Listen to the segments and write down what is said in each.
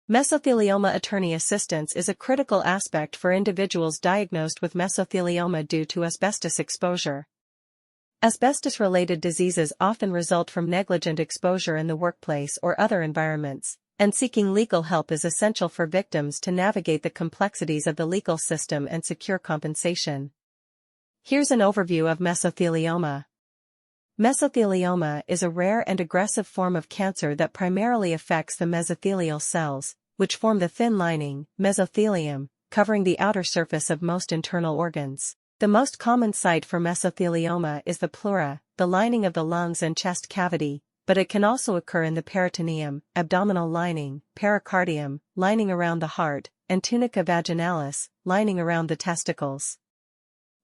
Mesothelioma Attorney Assistance is a critical aspect for individuals diagnosed with mesothelioma due to asbestos exposure. Asbestos-related diseases often result from negligent exposure in the workplace or other environments, and seeking legal help is essential for victims to navigate the complexities of the legal system and secure compensation. Here's an overview of mesothelioma. Mesothelioma is a rare and aggressive form of cancer that primarily affects the mesothelial cells, which form the thin lining, mesothelium, covering the outer surface of most internal organs. The most common site for mesothelioma is the pleura, the lining of the lungs and chest cavity, but it can also occur in the peritoneum, abdominal lining, pericardium, lining around the heart, and tunica vaginalis, lining around the testicles.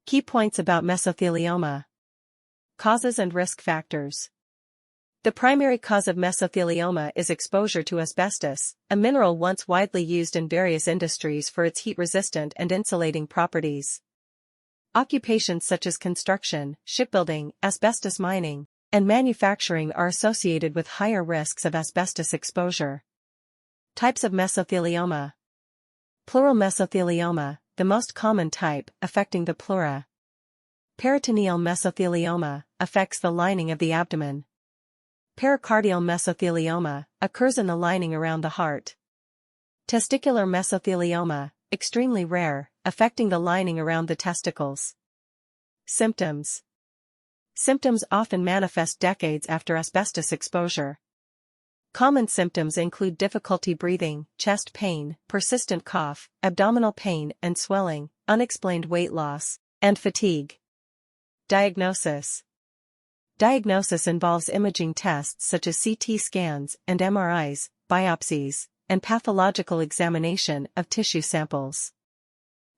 Key points about mesothelioma. Causes and risk factors. The primary cause of mesothelioma is exposure to asbestos, a mineral once widely used in various industries for its heat-resistant and insulating properties. Occupations such as construction, shipbuilding, asbestos mining, and manufacturing are associated with higher risks of asbestos exposure. Types of mesothelioma. Pleural mesothelioma, the most common type, affecting the pleura. Peritoneal mesothelioma, affects the lining of the abdomen. Pericardial mesothelioma, occurs in the lining around the heart. Testicular mesothelioma, extremely rare, affecting the lining around the testicles. Symptoms. Symptoms often manifest decades after asbestos exposure. Common symptoms include difficulty breathing, chest pain, persistent cough, abdominal pain and swelling, unexplained weight loss, and fatigue. Diagnosis. Diagnosis involves imaging tests such as CT scans and MRIs, biopsies, and pathological examination of tissue samples.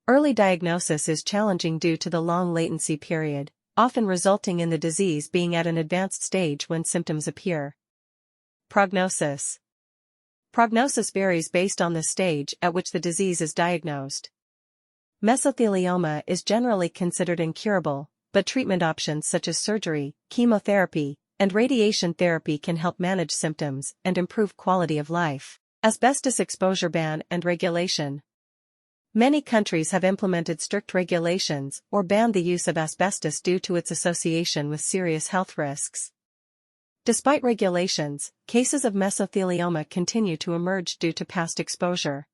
Early diagnosis is challenging due to the long latency period, often resulting in the disease being at an advanced stage when symptoms appear. Prognosis. Prognosis varies based on the stage at which the disease is diagnosed. Mesothelioma is generally considered incurable, but treatment options such as surgery, chemotherapy, and radiation therapy can help manage symptoms and improve quality of life. Asbestos exposure ban and regulation. Many countries have implemented strict regulations or banned the use of asbestos due to its association with serious health risks. Despite regulations, cases of mesothelioma continue to emerge due to past exposure.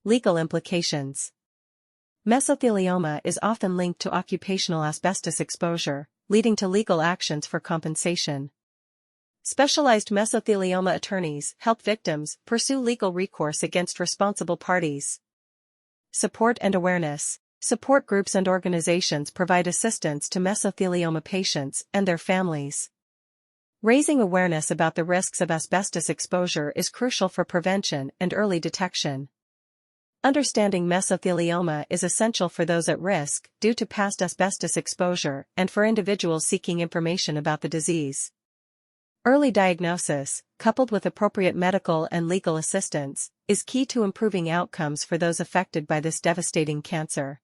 Legal implications. Mesothelioma is often linked to occupational asbestos exposure, leading to legal actions for compensation. Specialized mesothelioma attorneys help victims pursue legal recourse against responsible parties. Support and awareness. Support groups and organizations provide assistance to mesothelioma patients and their families. Raising awareness about the risks of asbestos exposure is crucial for prevention and early detection. Understanding mesothelioma is essential for those at risk due to past asbestos exposure and for individuals seeking information about the disease. Early diagnosis, coupled with appropriate medical and legal assistance, is key to improving outcomes for those affected by this devastating cancer.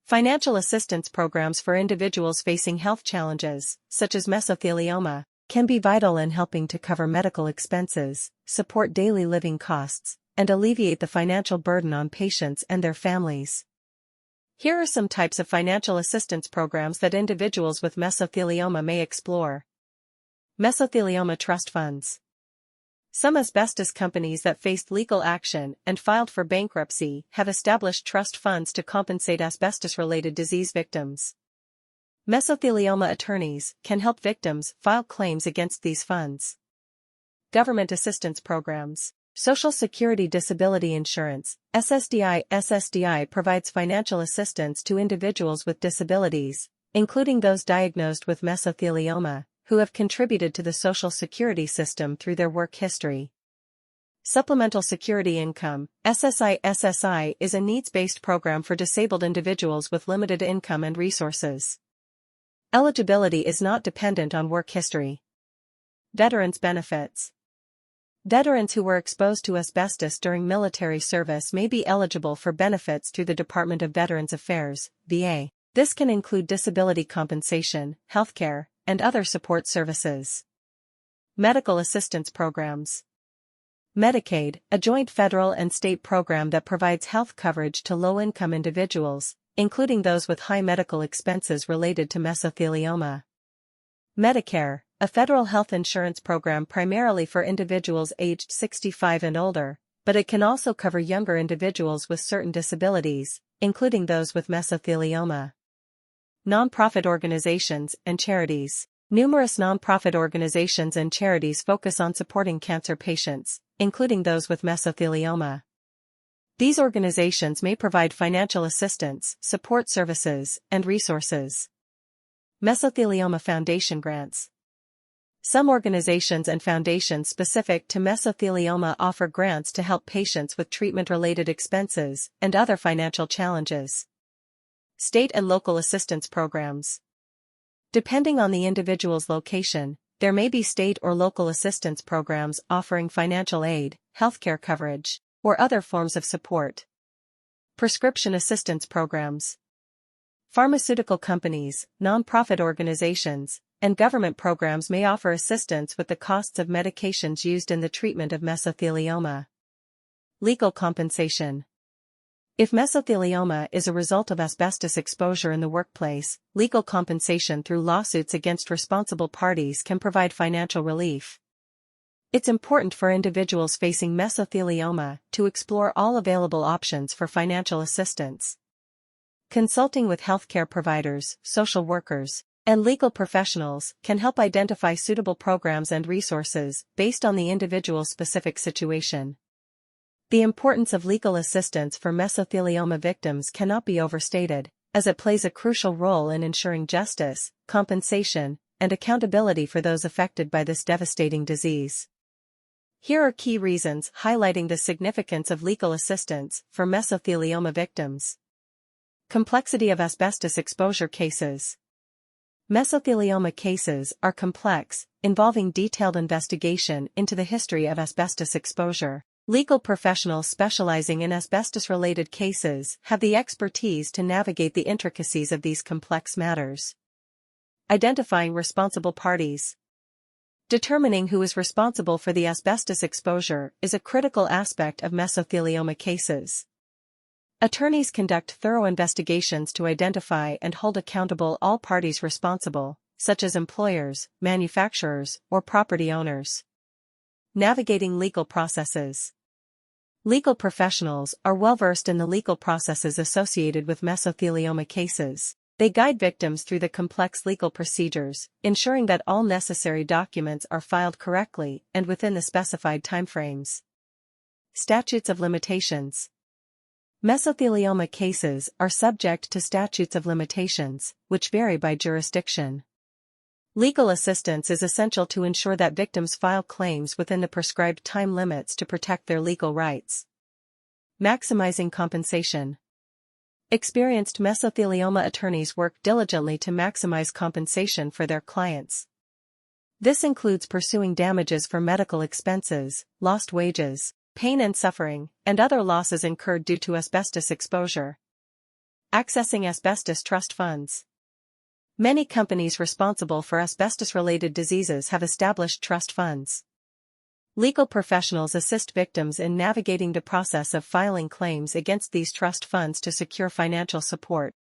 Financial assistance programs for individuals facing health challenges, such as mesothelioma, can be vital in helping to cover medical expenses, support daily living costs, and alleviate the financial burden on patients and their families. Here are some types of financial assistance programs that individuals with mesothelioma may explore. Mesothelioma trust funds. Some asbestos companies that faced legal action and filed for bankruptcy have established trust funds to compensate asbestos-related disease victims. Mesothelioma attorneys can help victims file claims against these funds. Government assistance programs. Social Security Disability Insurance, SSDI. SSDI provides financial assistance to individuals with disabilities, including those diagnosed with mesothelioma, who have contributed to the Social Security system through their work history. Supplemental Security Income, SSI. SSI is a needs-based program for disabled individuals with limited income and resources. Eligibility is not dependent on work history. Veterans benefits. Veterans who were exposed to asbestos during military service may be eligible for benefits through the Department of Veterans Affairs, VA. This can include disability compensation, healthcare, and other support services. Medical assistance programs. Medicaid, a joint federal and state program that provides health coverage to low-income individuals, including those with high medical expenses related to mesothelioma. Medicare, a federal health insurance program primarily for individuals aged 65 and older, but it can also cover younger individuals with certain disabilities, including those with mesothelioma. Nonprofit organizations and charities. Numerous nonprofit organizations and charities focus on supporting cancer patients, including those with mesothelioma. These organizations may provide financial assistance, support services, and resources. Mesothelioma Foundation grants. Some organizations and foundations specific to mesothelioma offer grants to help patients with treatment-related expenses and other financial challenges. State and local assistance programs. Depending on the individual's location, there may be state or local assistance programs offering financial aid, healthcare coverage, or other forms of support. Prescription assistance programs. Pharmaceutical companies, nonprofit organizations, and government programs may offer assistance with the costs of medications used in the treatment of mesothelioma. Legal compensation. If mesothelioma is a result of asbestos exposure in the workplace, legal compensation through lawsuits against responsible parties can provide financial relief. It's important for individuals facing mesothelioma to explore all available options for financial assistance. Consulting with healthcare providers, social workers, and legal professionals can help identify suitable programs and resources based on the individual's specific situation. The importance of legal assistance for mesothelioma victims cannot be overstated, as it plays a crucial role in ensuring justice, compensation, and accountability for those affected by this devastating disease. Here are key reasons highlighting the significance of legal assistance for mesothelioma victims. Complexity of asbestos exposure cases. Mesothelioma cases are complex, involving detailed investigation into the history of asbestos exposure. Legal professionals specializing in asbestos-related cases have the expertise to navigate the intricacies of these complex matters. Identifying responsible parties. Determining who is responsible for the asbestos exposure is a critical aspect of mesothelioma cases. Attorneys conduct thorough investigations to identify and hold accountable all parties responsible, such as employers, manufacturers, or property owners. Navigating legal processes. Legal professionals are well-versed in the legal processes associated with mesothelioma cases. They guide victims through the complex legal procedures, ensuring that all necessary documents are filed correctly and within the specified timeframes. Statutes of limitations. Mesothelioma cases are subject to statutes of limitations, which vary by jurisdiction. Legal assistance is essential to ensure that victims file claims within the prescribed time limits to protect their legal rights. Maximizing compensation. Experienced mesothelioma attorneys work diligently to maximize compensation for their clients. This includes pursuing damages for medical expenses, lost wages, pain and suffering, and other losses incurred due to asbestos exposure. Accessing asbestos trust funds. Many companies responsible for asbestos-related diseases have established trust funds. Legal professionals assist victims in navigating the process of filing claims against these trust funds to secure financial support.